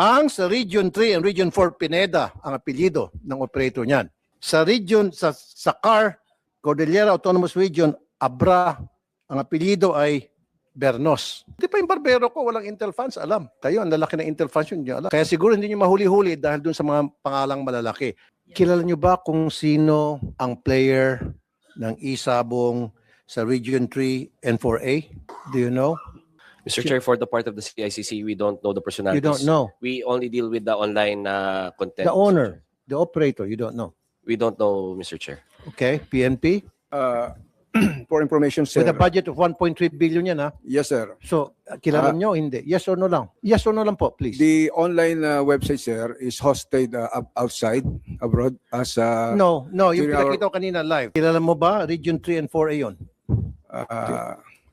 Ang sa Region 3 and Region 4, Pineda ang apelyido ng operator niyan. Sa region, sa CAR, Cordillera Autonomous Region, Abra, ang apelyido ay Bernos. Di pa yung barbero ko, walang Intel funds, alam. Kayo, ang lalaki ng Intel funds yun, alam. Kaya siguro hindi nyo mahuli-huli dahil dun sa mga pangalang malalaki. Kilala nyo ba kung sino ang player ng isabong sa Region 3 and 4A? Do you know? Mr. Chair, for the part of the CICC, we don't know the personalities. You don't know. We only deal with the online content. The owner, the operator, you don't know. We don't know, Mr. Chair. Okay, PNP? For information, sir. With a budget of 1.3 billion yan, ha? Yes, sir. So, kilala nyo, hindi? Yes or no lang? Yes or no lang po, please. The online website, sir, is hosted outside, abroad, as No, yung during our- pinakita ko kanina live. Kilala mo ba? Region 3 and 4A yun.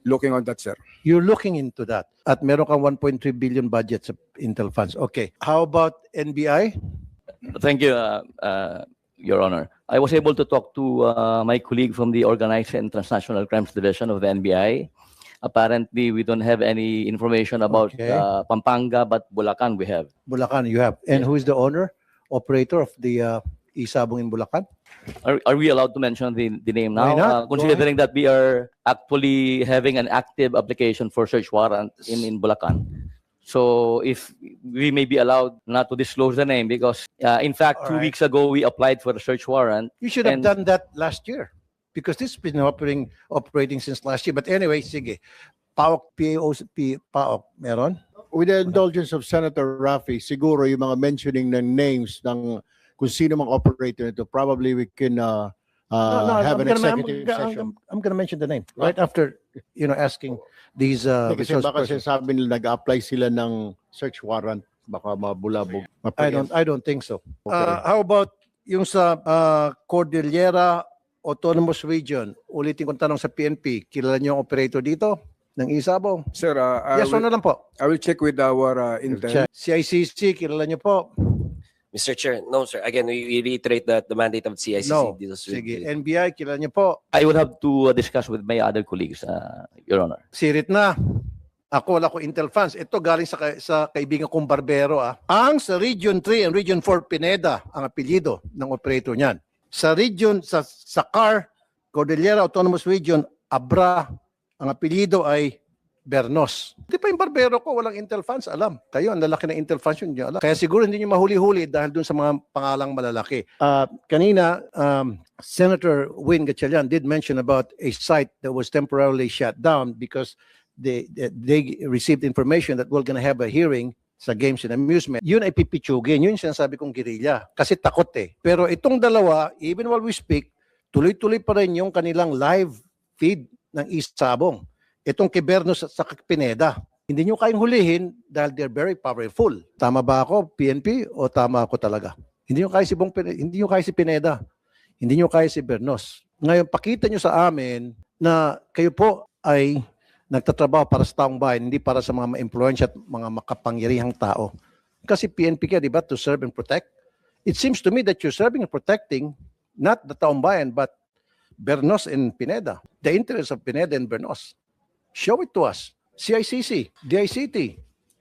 looking on that, sir. You're looking into that. At meron kang 1.3 billion budget sa Intel funds. Okay. How about NBI? Thank you, Your Honor. I was able to talk to my colleague from the Organized and Transnational Crimes Division of the NBI. Apparently, we don't have any information about Okay. Pampanga, but Bulacan we have. Bulacan, you have. And who is the owner, operator of the isabong in Bulacan? Are we allowed to mention the name Why now? not? Go Considering that we are actually having an active application for search warrant in Bulacan. So if we may be allowed not to disclose the name because in fact, All 2 right. weeks ago, we applied for a search warrant. You should have And- done that last year because this has been operating since last year. But anyway, sige. PAOK, PAOK, meron? With the indulgence of Senator Raffy, siguro yung mga mentioning ng names ng kung sino mga operator nito, probably we can have I'm an executive session. I'm gonna mention the name right after, asking these Kasi resource baka persons. sinasabi nila nag-apply sila ng search warrant, baka mabulabog. I don't think so. Okay. How about yung sa Cordillera Autonomous Region? Ulitin kong tanong sa PNP, kilala niyo ang operator dito ng isabong? Sir, Yes or no lang po? I will check with our intel. Check. CICC, kilala niyo po? Mr. Chair, no, sir. Again, we reiterate that the mandate of the CICC No. deals with Sige. NBI, kilala niyo po? I would have to discuss with my other colleagues, Your Honor. Sirit na. Ako, wala ko Intel funds. Ito galing sa kaibigan kong barbero. Ang sa Region 3 and Region 4, Pineda, ang apelyido ng operator niyan. Sa region, sa CAR, Cordillera Autonomous Region, Abra, ang apelyido ay Bernos. Di pa yung barbero ko, walang Intel funds, alam. Kayo, ang lalaki ng Intel funds yun, alam. Kaya siguro hindi nyo mahuli-huli dahil dun sa mga pangalang malalaki. Kanina, Senator Win Gatchalian did mention about a site that was temporarily shut down because they received information that we're gonna have a hearing sa Games and Amusement. Yun ay pipitsugin. Yun yung sinasabi kong guerrilla. Kasi takot eh. Pero itong dalawa, even while we speak, tuloy-tuloy pa rin yung kanilang live feed ng isabong. Itong kay Bernos sa Pineda. Hindi nyo kayang hulihin dahil they're very powerful. Tama ba ako, PNP, o tama ako talaga? Hindi nyo kaya hindi nyo kaya si Pineda. Hindi nyo kaya si Bernos. Ngayon, pakita nyo sa amin na kayo po ay nagtatrabaho para sa taong bayan, hindi para sa mga ma-influensya at mga makapangyarihang tao. Kasi PNP ka, di ba, to serve and protect? It seems to me that you're serving and protecting not the taong bayan, but Bernos and Pineda. The interests of Pineda and Bernos. Show it to us. CICC, DICT,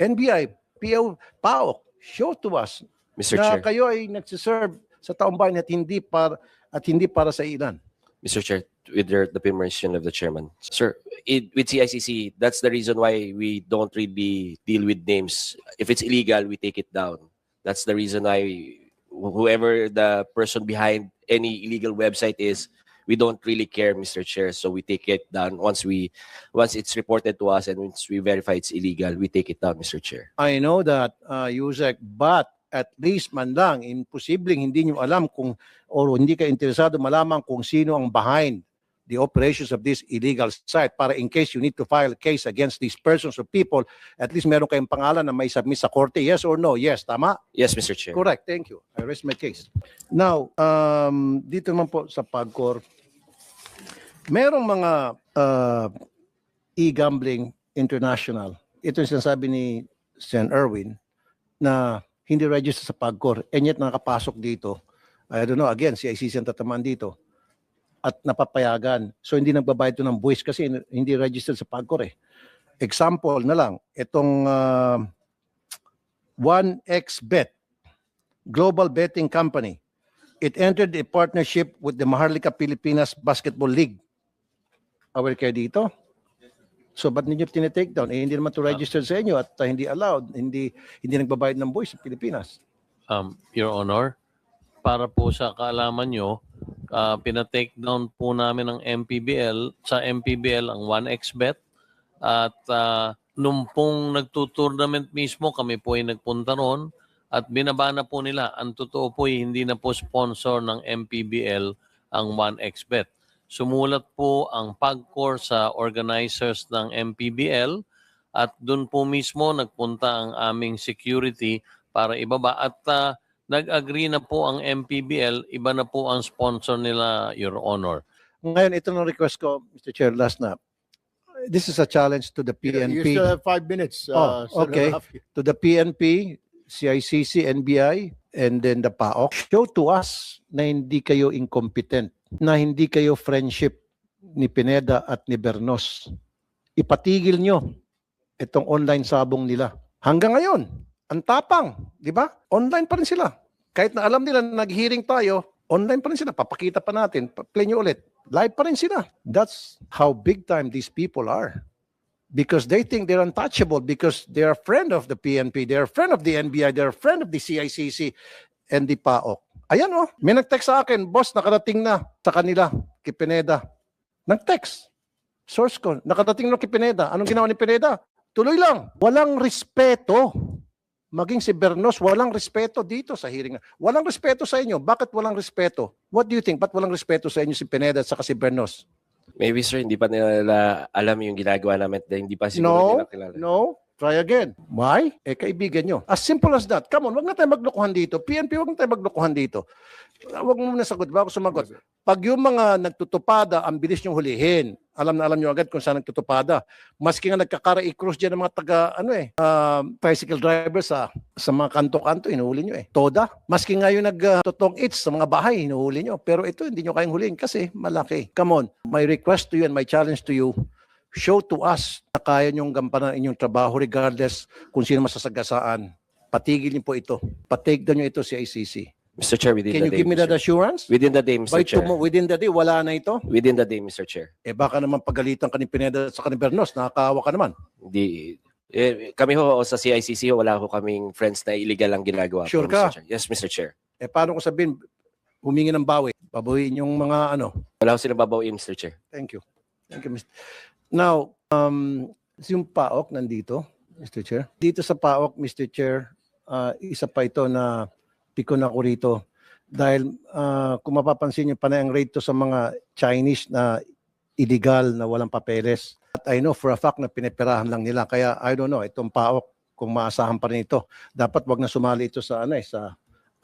NBI, PAOK, show to us Mr. na Chair. kayo ay nagsiserve sa taong bayan at hindi para sa ilan. Mr. Chair, with the permission of the chairman. Sir, with CICC, that's the reason why we don't really deal with names. If it's illegal, we take it down. That's the reason why whoever the person behind any illegal website is, we don't really care, Mr. Chair. So we take it down once it's reported to us and once we verify it's illegal, we take it down, Mr. Chair. I know that, Yusek, but at least man lang, imposibleng hindi nyo alam kung o hindi ka interesado malaman kung sino ang behind the operations of this illegal site para in case you need to file a case against these persons or people, at least meron kayong pangalan na may submit sa korte. Yes or no? Yes, tama? Yes, Mr. Chair. Correct, thank you. I rest my case. Now, dito naman po sa PAGCOR, merong mga e-gambling international. Ito yung sinasabi ni Sen. Erwin na hindi register sa PAGCOR and yet nakapasok dito. I don't know, again, si ICC ang tatamaan dito at napapayagan. So hindi nagbabayad ito ng buwis kasi hindi registered sa PAGCOR eh. Example na lang, itong 1xBet, global betting company. It entered a partnership with the Maharlika Pilipinas Basketball League. Aware kayo dito? So, ba't ninyo tinitake down? Eh, hindi naman to registered sa inyo at hindi allowed. Hindi nagbabayad ng buwis sa Pilipinas. Your Honor, para po sa kaalaman nyo, pinatake down po namin ng MPBL, sa MPBL ang 1xBet at nung pong nagtutournament mismo, kami po ay nagpunta ron at binaba na po nila. Ang totoo po ay hindi na po sponsor ng MPBL ang 1xBet. Sumulat po ang PAGCOR sa organizers ng MPBL at doon po mismo nagpunta ang aming security para ibaba at nag-agree na po ang MPBL, iba na po ang sponsor nila, Your Honor. Ngayon, ito na request ko, Mr. Chair, last na. This is a challenge to the You PNP. still have 5 minutes. Oh, Senator okay. Rafi. To the PNP, CICC, NBI, and then the PAOK. Show to us na hindi kayo incompetent, na hindi kayo friendship ni Pineda at ni Bernos. Ipatigil nyo itong online sabong nila. Hanggang ngayon, ang tapang, di ba? Online pa rin sila. Kahit na alam nila na nag-hearing tayo, online pa rin sila. Papakita pa natin. Play nyo ulit. Live pa rin sila. That's how big time these people are. Because they think they're untouchable because they're a friend of the PNP, they're a friend of the NBI, they're a friend of the CICC and the PAOK. Ayan oh, may nag-text sa akin, boss, nakarating na sa kanila, kay Pineda. Nag-text. Source ko, nakarating na kay Pineda. Anong ginawa ni Pineda? Tuloy lang. Walang respeto. Maging si Bernos, walang respeto dito sa hearing. Walang respeto sa inyo. Bakit walang respeto? What do you think? Ba't walang respeto sa inyo si Pineda at saka si Bernos? Maybe sir, hindi pa nila alam yung ginagawa namin. Hindi pa siguro nila kilala. No. Try again. Why? Eh, kaibigan nyo. As simple as that. Come on, wag na tayo maglokohan dito. PNP, wag na tayo maglokohan dito. Wag mo muna sagot. Bago sumagot. Pag yung mga nagtutupada, ang bilis nyong hulihin. Alam na alam nyo agad kung saan nagtutupada. Maski nga nagkakara-i-cross dyan ng mga tricycle driver sa mga kanto-kanto, inuhuli nyo eh. Toda. Maski nga yung nagtutong its sa mga bahay, inuhuli nyo. Pero ito, hindi nyo kayang hulihin kasi malaki. Come on. My request to you and my challenge to you, show to us na kaya niyong gampanan ang inyong trabaho regardless kung sino masasagasaan. Patigil niyo po ito. Patake down niyo ito si ICC. Mr. Chair, within Can the you day. give me that Mr. assurance? Within the day, Mr. By Chair. within the day, wala na ito? Within the day, Mr. Chair. Eh baka naman pagalitan ka ni Pineda sa ni Bernos, nakakaawa ka naman. Hindi. Kami ho sa CICC, wala ho kaming friends na illegal ang ginagawa. Sure po, ka? Mr. Chair. Yes, Mr. Chair. Eh paano ko sabihin, humingi ng bawi, babawiin yung mga ano. Wala ho silang babawiin, Mr. Chair. Thank you. Thank you, Mr. Now, yung PAOK nandito, Mr. Chair. Dito sa PAOK, Mr. Chair, isa pa ito na pikon ako rito. Dahil kung mapapansin niyo, panay ang rate to sa mga Chinese na illegal na walang papeles. At I know for a fact na pinipirahan lang nila. Kaya I don't know, itong PAOK, kung maasahan pa rin ito, dapat wag na sumali ito sa sa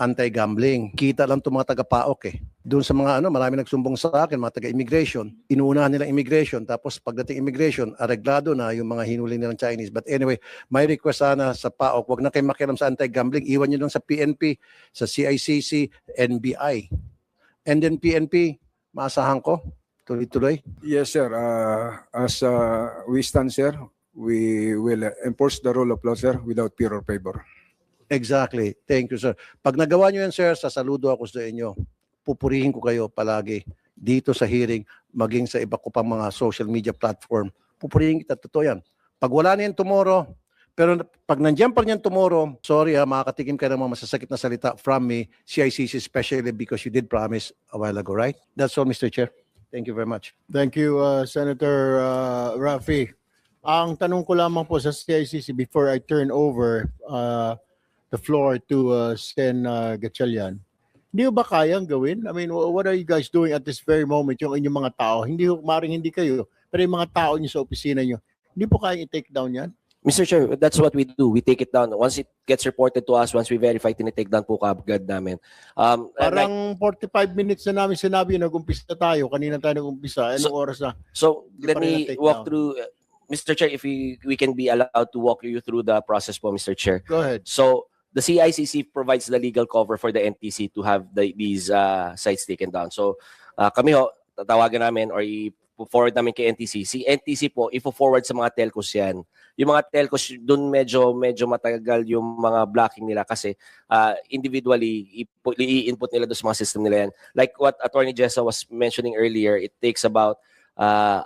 anti-gambling. Kita lang itong mga taga-PAOK eh. Doon sa mga marami nagsumbong sa akin, mga taga-immigration. Inuunahan nila immigration. Tapos pagdating immigration, areglado na yung mga hinuli nilang Chinese. But anyway, may request sana sa PAOK, wag na kayo makialam sa anti-gambling. Iwan nyo lang sa PNP, sa CICC, NBI. And then PNP, maasahan ko, tuloy-tuloy. Yes, sir. As we stand, sir, we will enforce the rule of law, sir, without fear or favor. Exactly. Thank you, sir. Pag nagawa nyo yan, sir, sasaludo ako sa inyo. Pupurihin ko kayo palagi dito sa hearing, maging sa iba ko pang mga social media platform. Pupurihin kita, totoo yan. Pag wala na yan tomorrow, pero pag nandiyan pa rin yan tomorrow, sorry makakatikim kayo ng mga masasakit na salita from me, CICC especially because you did promise a while ago, right? That's all, Mr. Chair. Thank you very much. Thank you, Senator Rafi. Ang tanong ko lamang po sa CICC before I turn over the floor to Sen Gatchalian. Hindi ba kayang gawin? I mean, what are you guys doing at this very moment? Yung inyong mga tao, maring hindi kayo, pero yung mga tao niyo sa opisina niyo, hindi po kayang i-take down yan? Mr. Chair, that's what we do. We take it down. Once it gets reported to us, once we verify, tinitake down po kaagad namin. Parang 45 minutes na namin sinabi, nag-umpisa tayo. Kanina tayo nag-umpisa. Anong oras na? So Hindi let pa rin me na-take walk down. through, Mr. Chair, if we can be allowed to walk you through the process po, Mr. Chair. Go ahead. So the CICC provides the legal cover for the NTC to have these sites taken down. So kami ho, tatawagan namin or forward namin kay NTC. Si NTC po, ifo-forward sa mga telcos yan. Yung mga telcos, doon medyo matagal yung mga blocking nila kasi individually, i-input nila doon sa mga system nila yan. Like what Attorney Jessa was mentioning earlier, it takes about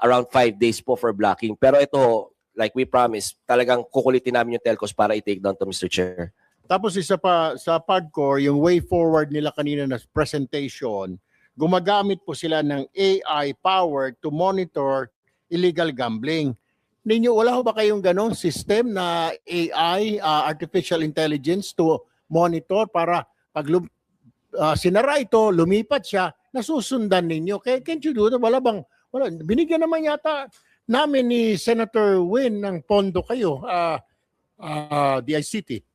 around 5 days po for blocking. Pero ito, like we promised, talagang kukulitin namin yung telcos para i-take down to Mr. Chair. Tapos isa pa sa PAGCOR, yung way forward nila kanina na presentation, gumagamit po sila ng AI power to monitor illegal gambling. Wala ho ba kayong ganong system na AI, artificial intelligence to monitor para pag sinara ito, lumipat siya, nasusundan ninyo? Can't you do that? Wala. Binigyan naman yata namin ni Senator Win ng pondo kayo, DICT.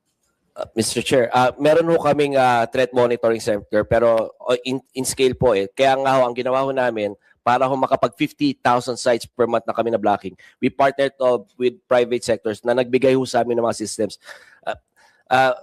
Mr. Chair, meron ho kaming threat monitoring center pero in scale po eh. Kaya nga ho, ang ginawa ho namin para ho makapag 50,000 sites per month na kami na blocking. We partnered with private sectors na nagbigay ho sa amin ng mga systems.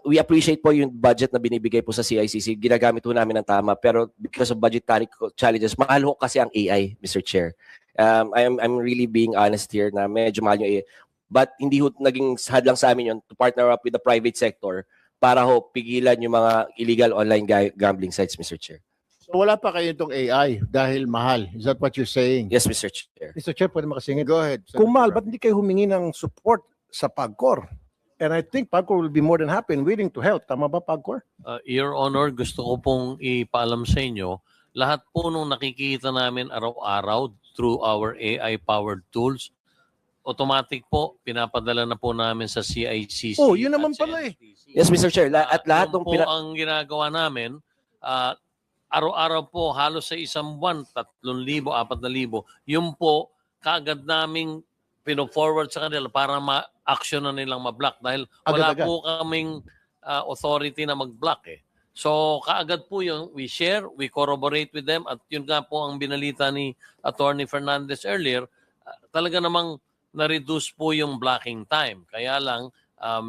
We appreciate po yung budget na binibigay po sa CICC. Ginagamit ho namin ng tama pero because of budgetary challenges, mahal ho kasi ang AI, Mr. Chair. I'm really being honest here na medyo mahal yung AI. But hindi ho naging hadlang sa amin yun to partner up with the private sector para ho pigilan yung mga illegal online gambling sites, Mr. Chair. So wala pa kayo itong AI dahil mahal. Is that what you're saying? Yes, Mr. Chair. Mr. Chair, pwede makasingit. Go ahead. Kung mahal, ba't hindi kayo humingi ng support sa PAGCOR? And I think PAGCOR will be more than happy and willing to help. Tama ba, PAGCOR? Your Honor, gusto ko pong ipaalam sa inyo, lahat po nung nakikita namin araw-araw through our AI-powered tools, automatic po, pinapadala na po namin sa CICC. Oh, yun naman at sa pala eh. NTC. Yes, Mr. Chair. At lahat Yun ng po ang ginagawa namin, araw-araw po, halos sa isang buwan, 3,000, 4,000, yun po, kaagad naming pino-forward sa kanila para ma-action na nilang ma-block dahil wala Agad-agad. po kaming authority na mag-block eh. So kaagad po yung we share, we corroborate with them at yun nga po ang binalita ni Attorney Fernandez earlier, talaga namang na-reduce po yung blocking time. Kaya lang,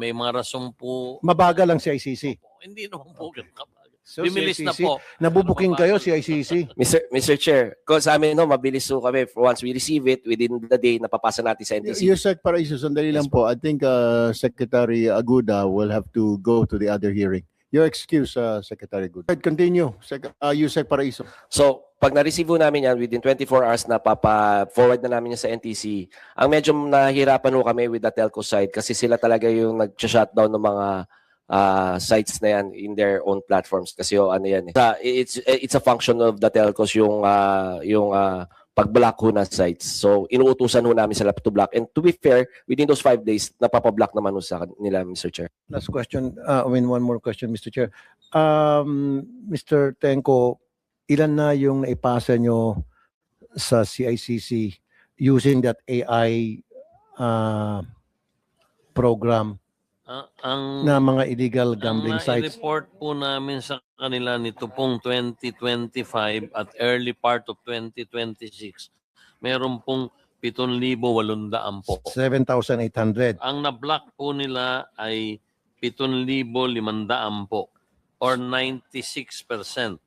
may mga rason po. Mabagal lang si ICC. Hindi naman po ganun kabagal. So, Bimilis na CICC, po. nabubuking kayo si ICC. Mr. Chair, kung sa amin no, mabilis ho kami. Once we receive it, within the day, napapasa natin sa NTC. Yusek Paraiso, sandali lang po. I think Secretary Aguda will have to go to the other hearing. Your excuse, Secretary Aguda. Continue, Yusek Paraiso. So, pag na-receive ho namin yan, within 24 hours na papa-forward na namin yan sa NTC, ang medyo nahihirapan ho kami with the telco side kasi sila talaga yung nag-shutdown ng mga sites na yan in their own platforms kasi ano yan eh. It's a function of the telcos yung pag-block ho na sites. So inuutusan ho namin sila to block and to be fair within those 5 days napapa-block naman ho sa nila, Mr. Chair. Last question, one more question, Mr. Chair. Mr. Tenko, ilan na yung naipasa nyo sa CICC using that AI program na mga illegal gambling sites? Ang report po namin sa kanila nito pong 2025 at early part of 2026, meron pong 7,800 po. 7,800. Ang na-block po nila ay 7,500 po or 96%.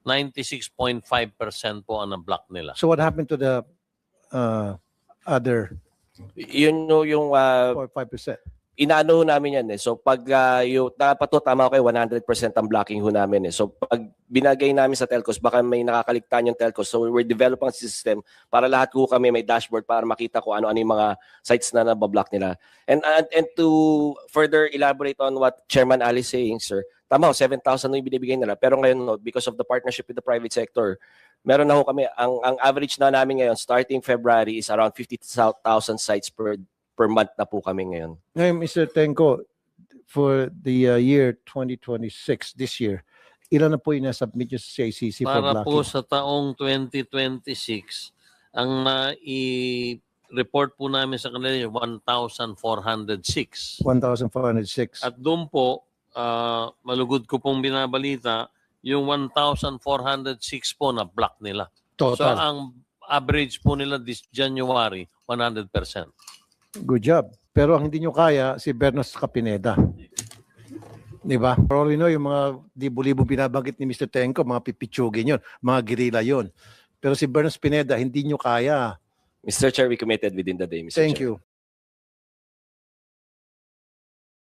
96.5% po ang na-block nila. So what happened to the other Yun no, yung 5%? inaano ho namin yan eh. So pag yung dapat to tama ko 100% ang blocking ho namin eh. So pag binagay namin sa telcos baka may nakakaligtaan yung telcos. So we're developing a system para lahat ko kami may dashboard para makita ko ano-ano yung mga sites na nabablock nila. And to further elaborate on what Chairman Ali is saying, sir, tama ho, 7,000 na yung binibigay nila. Pero ngayon no, because of the partnership with the private sector, meron na ho kami, ang average na namin ngayon starting February is around 50,000 sites per month na po kami ngayon. Ngayon, Mr. Tenko, for the year 2026, this year, ilan na po yung nasubmit nyo sa CICC for Para blocking? po sa taong 2026, ang i-report po namin sa kanila yung 1,406. 1,406. At doon po, malugod ko pong binabalita, yung 1,406 po na block nila. So Total. ang average po nila this January, 100%. Good job. Pero ang hindi nyo kaya, si Bernas Capineda. Di ba? For all we know, yung mga libo-libo binabanggit ni Mr. Tenko, mga pipitsugin yun, mga gerilla yun. Pero si Bernas Pineda, hindi nyo kaya. Mr. Chair, we committed within the day, Mr. Thank Chair. you.